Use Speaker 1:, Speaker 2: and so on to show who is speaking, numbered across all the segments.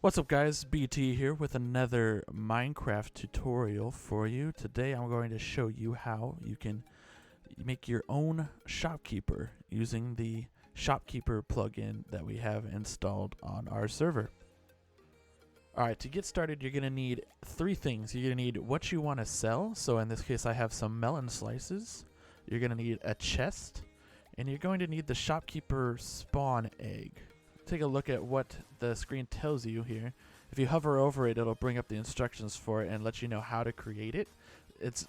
Speaker 1: What's up guys, BT here with another Minecraft tutorial for you. Today I'm going to show you how you can make your own shopkeeper using the Shopkeeper plugin that we have installed on our server. Alright, to get started you're going to need three things. You're going to need what you want to sell, so in this case I have some melon slices. You're going to need a chest, and you're going to need the Shopkeeper spawn egg. Take a look at what the screen tells you here. If you hover over it, it'll bring up the instructions for it and let you know how to create it. It's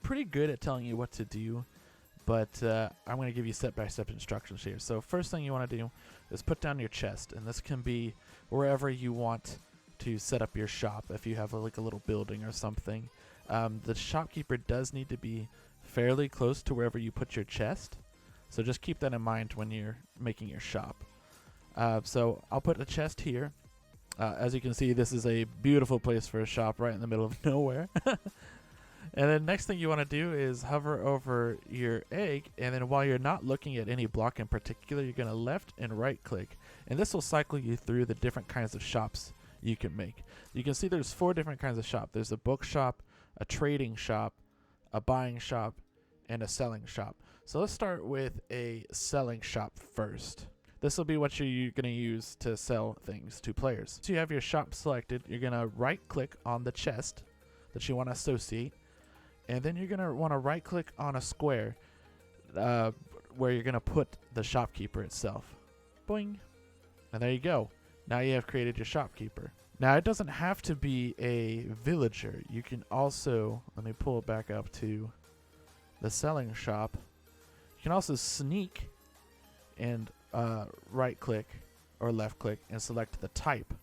Speaker 1: pretty good at telling you what to do, but I'm going to give you step-by-step instructions here. So first thing you want to do is put down your chest, and this can be wherever you want to set up your shop. If you have like a little building or something, the shopkeeper does need to be fairly close to wherever you put your chest, so just keep that in mind when you're making your shop. So I'll put a chest here. As you can see, this is a beautiful place for a shop right in the middle of nowhere. And then next thing you want to do is hover over your egg, and then while you're not looking at any block in particular, you're going to left and right click, and this will cycle you through the different kinds of shops you can make. You can see there's 4 different kinds of shop. There's a book shop, a trading shop, a buying shop, and a selling shop. So let's start with a selling shop first. This will be what you're going to use to sell things to players. So you have your shop selected, you're going to right click on the chest that you want to associate, and then you're going to want to right click on a square where you're going to put the shopkeeper itself. Boing. And there you go. Now you have created your shopkeeper. Now it doesn't have to be a villager. You can also, let me pull it back up to the selling shop. You can also sneak and right click or left click and select the type.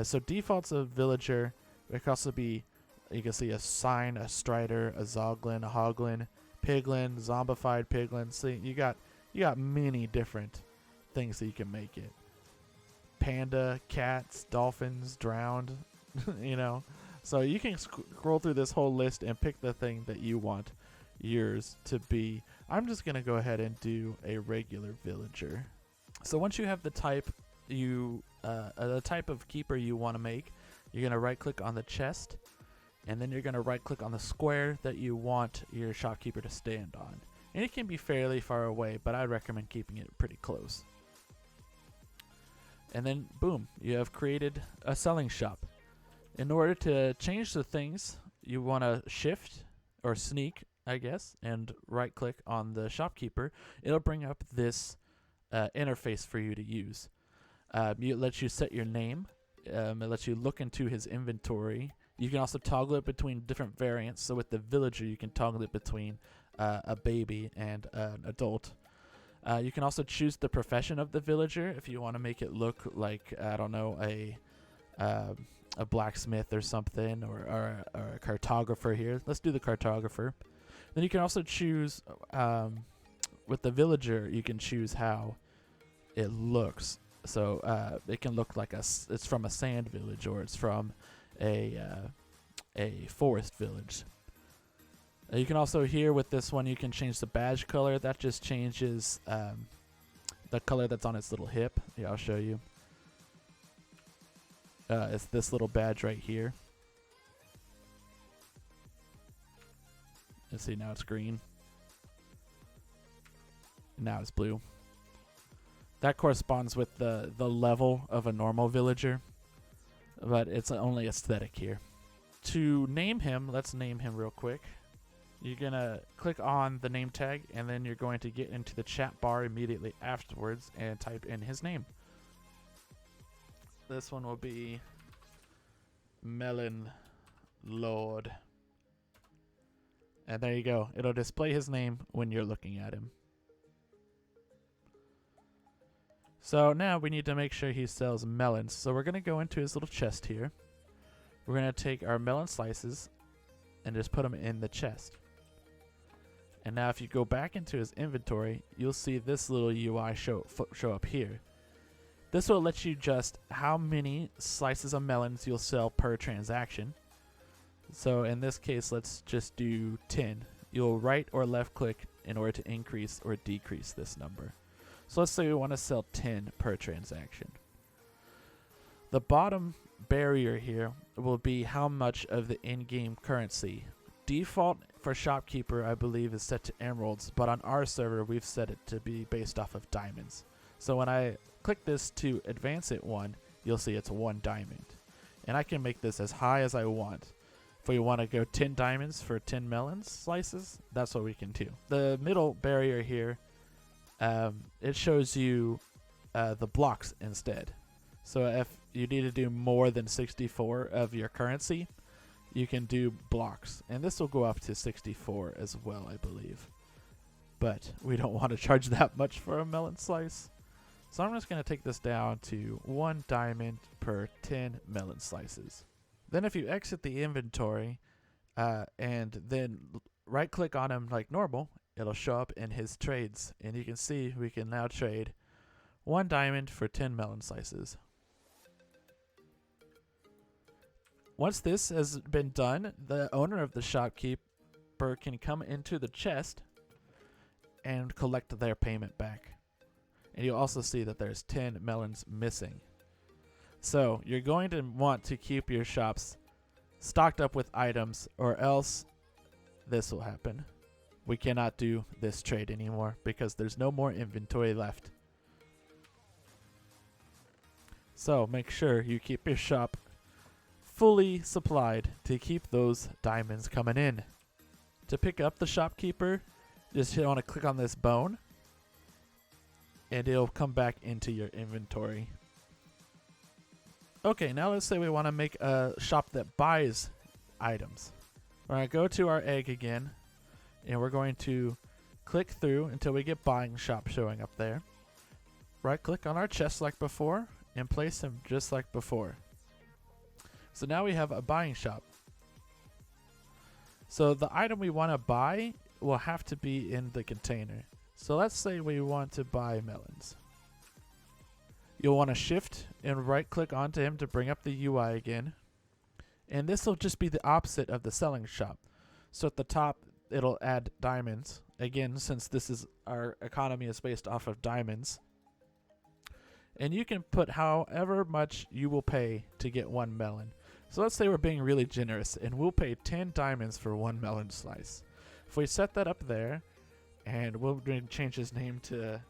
Speaker 1: So default's a villager. It can also be, you can see a sign, a strider, a zoglin, a hoglin, piglin, zombified piglin. So you got many different things that you can make it. Panda, cats, dolphins, drowned, you know. So you can scroll through this whole list and pick the thing that you want yours to be. I'm just gonna go ahead and do a regular villager. So once you have the type the type of keeper you want to make, you're gonna right click on the chest, and then you're gonna right click on the square that you want your shopkeeper to stand on. And it can be fairly far away, but I recommend keeping it pretty close. And then boom, you have created a selling shop. In order to change the things, you want to shift or sneak, I guess, and right click on the shopkeeper. It'll bring up this interface for you to use. It lets you set your name. It lets you look into his inventory. You can also toggle it between different variants. So with the villager, you can toggle it between a baby and an adult. You can also choose the profession of the villager if you want to make it look like, I don't know, a blacksmith or something, or a cartographer here. Let's do the cartographer. Then you can also choose, with the villager, you can choose how it looks. So it can look like it's from a sand village, or it's from a forest village. You can also, here with this one, you can change the badge color. That just changes the color that's on its little hip. Yeah, I'll show you. It's this little badge right here. Let's see, now it's green. Now it's blue. That corresponds with the level of a normal villager, but it's only aesthetic here. To name him, let's name him real quick. You're going to click on the name tag, and then you're going to get into the chat bar immediately afterwards and type in his name. This one will be Melon Lord. And there you go. It'll display his name when you're looking at him. So now we need to make sure he sells melons. So we're going to go into his little chest here. We're going to take our melon slices and just put them in the chest. And now if you go back into his inventory, you'll see this little UI show up here. This will let you adjust how many slices of melons you'll sell per transaction. So in this case, let's just do 10. You'll right or left click in order to increase or decrease this number. So let's say we want to sell 10 per transaction. The bottom barrier here will be how much of the in-game currency. Default for Shopkeeper, I believe, is set to emeralds, but on our server, we've set it to be based off of diamonds. So when I click this to advance it 1, you'll see it's 1 diamond. And I can make this as high as I want. If we want to go 10 diamonds for 10 melon slices, that's what we can do. The middle barrier here, it shows you the blocks instead. So if you need to do more than 64 of your currency, you can do blocks. And this will go up to 64 as well, I believe. But we don't want to charge that much for a melon slice. So I'm just going to take this down to 1 diamond per 10 melon slices. Then if you exit the inventory and then right click on him like normal, it'll show up in his trades. And you can see we can now trade 1 diamond for 10 melon slices. Once this has been done, the owner of the shopkeeper can come into the chest and collect their payment back. And you'll also see that there's 10 melons missing. So you're going to want to keep your shops stocked up with items, or else this will happen. We cannot do this trade anymore because there's no more inventory left. So make sure you keep your shop fully supplied to keep those diamonds coming in. To pick up the shopkeeper, just want to click on this bone and it'll come back into your inventory. Okay, now let's say we want to make a shop that buys items. We're going to go to our egg again and we're going to click through until we get buying shop showing up there. Right click on our chest like before and place them just like before. So now we have a buying shop. So the item we want to buy will have to be in the container. So let's say we want to buy melons. You'll want to shift and right click onto him to bring up the UI again. And this will just be the opposite of the selling shop. So at the top, it'll add diamonds. Again, since this is our economy is based off of diamonds. And you can put however much you will pay to get 1 melon. So let's say we're being really generous and we'll pay 10 diamonds for 1 melon slice. If we set that up there, and we'll change his name to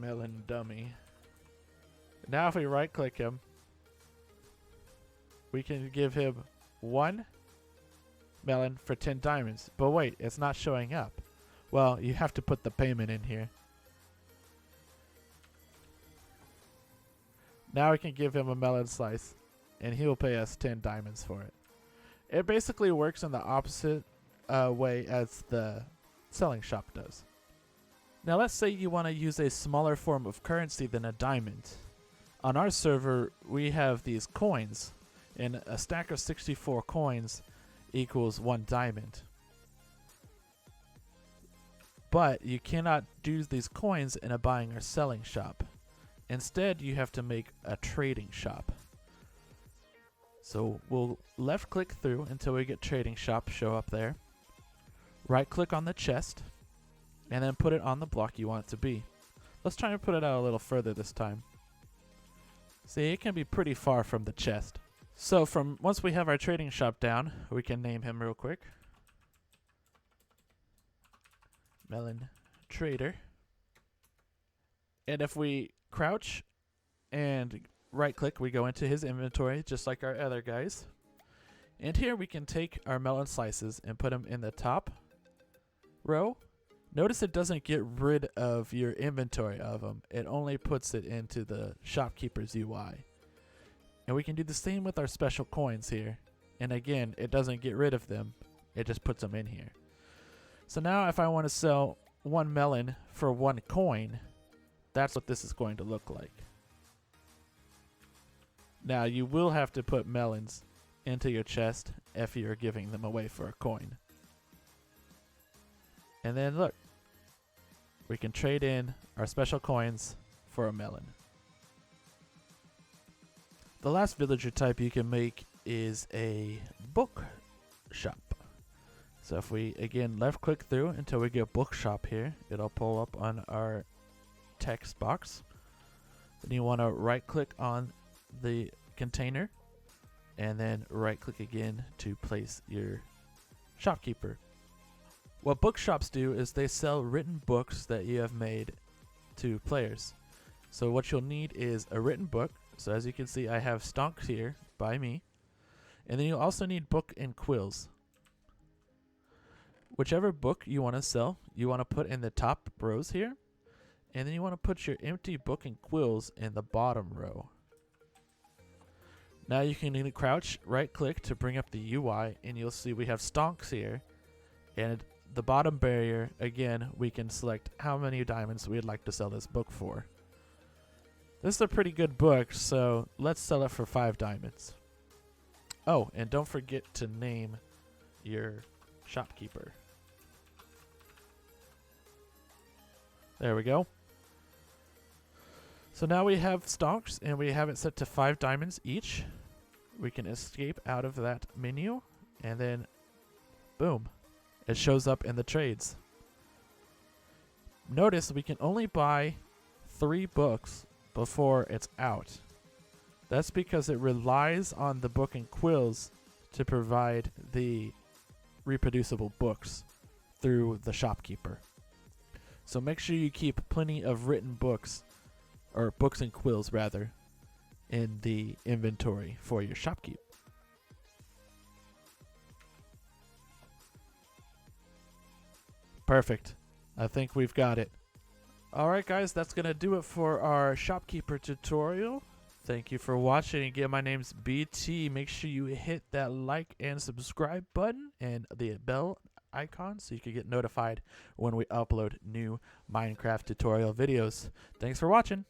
Speaker 1: Melon Dummy. Now if we right click him, we can give him 1 melon for 10 diamonds. But wait, it's not showing up. Well, you have to put the payment in here. Now we can give him a melon slice and he will pay us 10 diamonds for it. It basically works in the opposite way as the selling shop does. Now let's say you want to use a smaller form of currency than a diamond. On our server, we have these coins, and a stack of 64 coins equals 1 diamond. But you cannot do these coins in a buying or selling shop. Instead, you have to make a trading shop. So we'll left click through until we get trading shop show up there. Right click on the chest and then put it on the block you want it to be. Let's try and put it out a little further this time. See, it can be pretty far from the chest. So once we have our trading shop down, we can name him real quick. Melon Trader. And if we crouch and right click, we go into his inventory just like our other guys. And here we can take our melon slices and put them in the top row. Notice it doesn't get rid of your inventory of them. It only puts it into the shopkeeper's UI. And we can do the same with our special coins here. And again, it doesn't get rid of them. It just puts them in here. So now if I want to sell 1 melon for 1 coin, that's what this is going to look like. Now you will have to put melons into your chest if you're giving them away for a coin. And then look, we can trade in our special coins for a melon. The last villager type you can make is a book shop. So if we again left click through until we get bookshop here, it'll pull up on our text box. Then you want to right click on the container and then right click again to place your shopkeeper. What bookshops do is they sell written books that you have made to players. So what you'll need is a written book. So as you can see, I have Stonks here by me. And then you'll also need book and quills. Whichever book you want to sell, you want to put in the top rows here. And then you want to put your empty book and quills in the bottom row. Now you can crouch, right click to bring up the UI, and you'll see we have Stonks here. And the bottom barrier, again, we can select how many diamonds we'd like to sell this book for. This is a pretty good book, so let's sell it for 5 diamonds. Oh, and don't forget to name your shopkeeper. There we go. So now we have Stonks, and we have it set to 5 diamonds each. We can escape out of that menu, and then boom. It shows up in the trades. Notice we can only buy 3 books before it's out. That's because it relies on the book and quills to provide the reproducible books through the shopkeeper. So make sure you keep plenty of written books, or books and quills rather, in the inventory for your shopkeep. Perfect. I think we've got it. Alright guys, that's going to do it for our shopkeeper tutorial. Thank you for watching. Again, my name's BT. Make sure you hit that like and subscribe button and the bell icon so you can get notified when we upload new Minecraft tutorial videos. Thanks for watching.